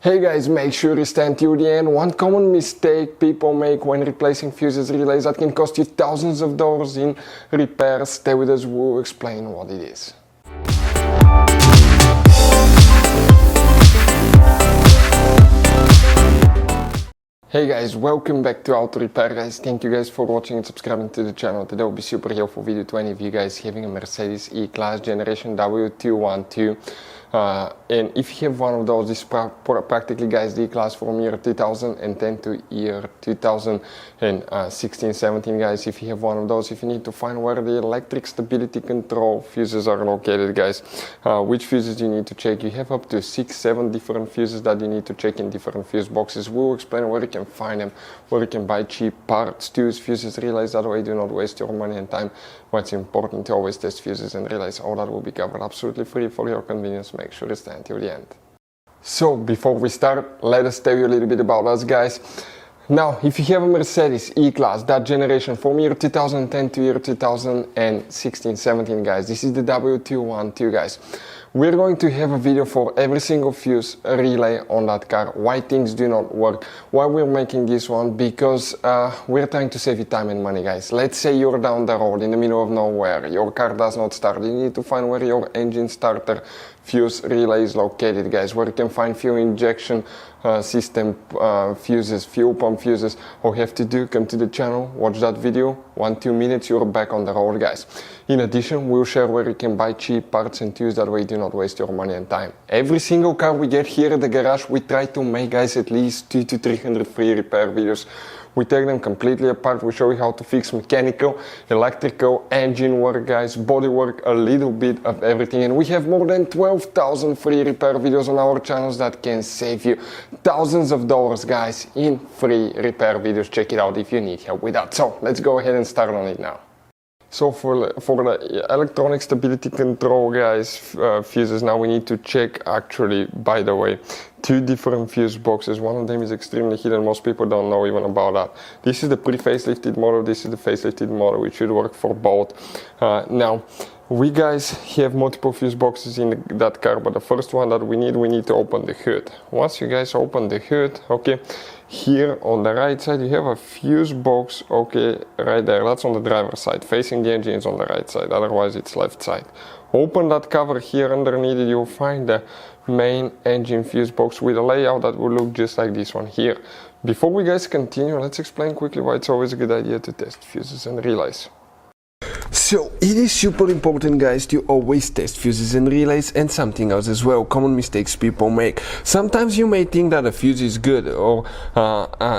Hey guys, make sure you stand till the end. One common mistake people make when replacing fuses relays that can cost you thousands of dollars in repairs. Stay with us, we'll explain what it is. Hey guys, welcome back to Auto Repair guys. Thank you guys for watching and subscribing to the channel. Today will be super helpful video to any of you guys having a Mercedes E Class generation W212. And if you have one of those, this is practically guys the E-Class from year 2010 to year 2016, 17 guys. If you have one of those, if you need to find where the electric stability control fuses are located guys, which fuses you need to check, you have up to 6-7 different fuses that you need to check in different fuse boxes. We'll explain where you can find them, where you can buy cheap parts to use fuses, relays, that way do not waste your money and time. What's important to always test fuses and relays, all that will be covered absolutely free for your convenience. Make sure to stay until the end. So before we start, let us tell you a little bit about us guys. Now, if you have a Mercedes E-Class, that generation from year 2010 to year 2016, 17 guys, this is the W212 guys. We're going to have a video for every single fuse relay on that car, why things do not work, why we're making this one, because we're trying to save you time and money guys. Let's say you're down the road in the middle of nowhere, your car does not start, you need to find where your engine starter fuse relay is located guys, where you can find fuel injection system fuses, fuel pump fuses. All you have to do, come to the channel, watch that video, 1-2 minutes, you're back on the road guys. In addition, we'll share where you can buy cheap parts and tools, that way you do not waste your money and time. Every single car we get here at the garage, we try to make guys at least 200 to 300 free repair videos. We take them completely apart, we show you how to fix mechanical, electrical, engine work guys, body work, a little bit of everything. And we have more than 12,000 free repair videos on our channels that can save you thousands of dollars guys in free repair videos. Check it out if you need help with that. So let's go ahead and start on it now. So for the electronic stability control guys, fuses, now we need to check actually, by the way, 2 different fuse boxes. One of them is extremely hidden, most people don't know even about that. This is the pre-facelifted model, this is the facelifted model, which should work for both. Now, we guys have multiple fuse boxes in that car, but the first one that we need to open the hood. Once you guys open the hood, okay, here on the right side you have a fuse box, okay, right there, that's on the driver's side, facing the engine is on the right side, otherwise it's left side. Open that cover here, underneath it you'll find the main engine fuse box with a layout that will look just like this one here. Before we guys continue, let's explain quickly why it's always a good idea to test fuses and relays. So it is super important guys to always test fuses and relays, and something else as well, common mistakes people make. Sometimes you may think that a fuse is good, or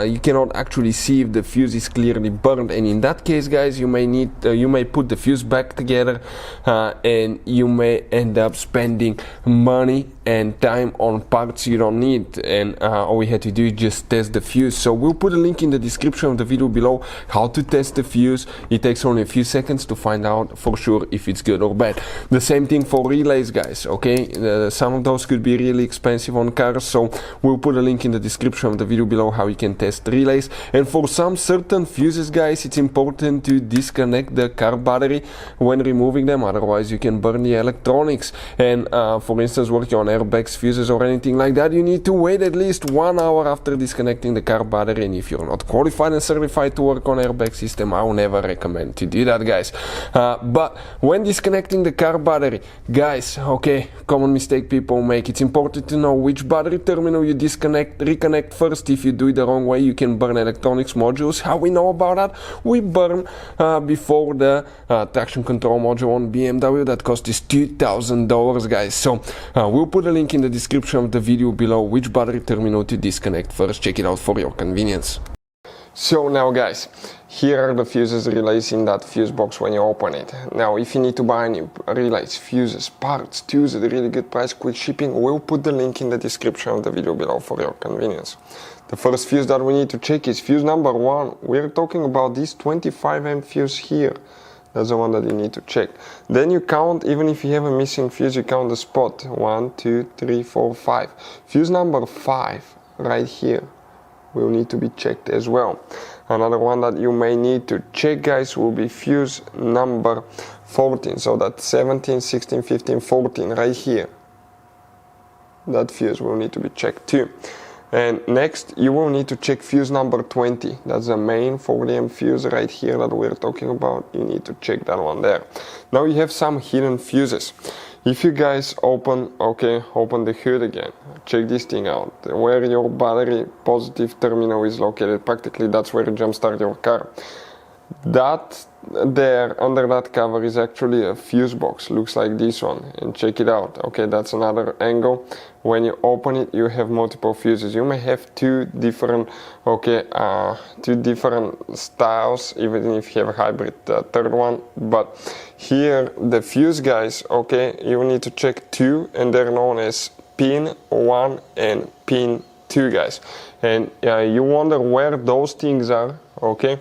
you cannot actually see if the fuse is clearly burned, and in that case guys you may put the fuse back together and you may end up spending money and time on parts you don't need, and all we had to do is just test the fuse. So we'll put a link in the description of the video below how to test the fuse. It takes only a few seconds to find out for sure if it's good or bad. The same thing for relays guys, okay, some of those could be really expensive on cars, so we'll put a link in the description of the video below how you can test relays. And for some certain fuses guys, it's important to disconnect the car battery when removing them, otherwise you can burn the electronics. And for instance, working on airbags, fuses or anything like that, you need to wait at least 1 hour after disconnecting the car battery, and if you're not qualified and certified to work on airbag system, I will never recommend to do that guys. But when disconnecting the car battery guys, okay, common mistake people make, it's important to know which battery terminal you reconnect first. If you do it the wrong way, you can burn electronics modules. How we know about that? We burn before the traction control module on BMW that cost us $2,000 guys. So we'll put a link in the description of the video below which battery terminal to disconnect first. Check it out for your convenience. So now guys, here are the fuses relays in that fuse box when you open it. Now if you need to buy any relays, fuses, parts, tools at a really good price, quick shipping, we'll put the link in the description of the video below for your convenience. The first fuse that we need to check is fuse number 1. We're talking about this 25M fuse here. That's the one that you need to check. Then you count, even if you have a missing fuse, you count the spot. 1, 2, 3, 4, 5. Fuse number 5 right here will need to be checked as well. Another one that you may need to check guys will be fuse number 14. So that's 17, 16, 15, 14 right here. that fuse will need to be checked too. And next you will need to check fuse number 20. That's the main 40 amp fuse right here that we're talking about. You need to check that one there. Now you have some hidden fuses. If you guys open the hood again, check this thing out. Where your battery positive terminal is located, practically that's where you jump start your car. That there under that cover is actually a fuse box, looks like this one, and check it out. Okay, that's another angle. When you open it, you have multiple fuses. You may have two different styles, even if you have a hybrid third one. But here the fuse guys, okay, you need to check two, and they're known as pin 1 and pin 2 guys. And you wonder where those things are, okay?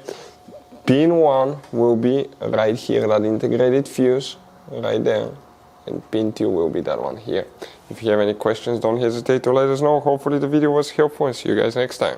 Pin 1 will be right here, that integrated fuse right there, and pin 2 will be that one here. If you have any questions, don't hesitate to let us know. Hopefully the video was helpful, and see you guys next time.